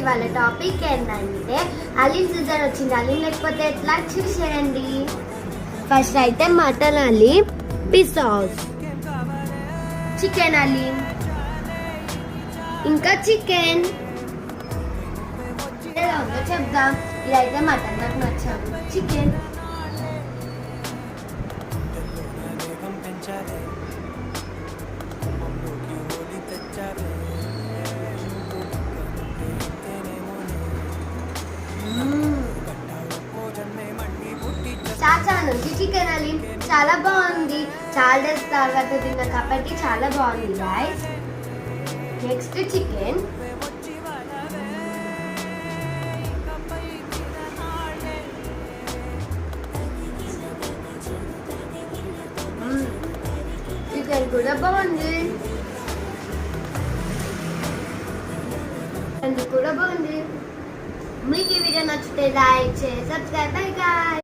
ఇవాళ టాపిక్ ఏంటంటే హలీం సీజన్ వచ్చింది. హలీం లేకపోతే ఎట్లా చూసేయండి. ఫస్ట్ అయితే mutton haleem, pizzas, chicken haleem, ఇంకా చికెన్ ఎలా ఉందో చెప్దాం. ఇదైతే మటన్ నాకు నచ్చాడు. చికెన్ చాచా నుంచి చికెన్ హలీం చాలా బాగుంది. చాలా డేస్ తర్వాత తిన్నా కాబట్టి చాలా బాగుంది గైస్. నెక్స్ట్ చికెన్, చికెన్ కూడా బాగుంది. అది కూడా బాగుంది. మీకు ఈ వీడియో నచ్చితే లైక్ చేసి సబ్స్క్రైబ్. By guys.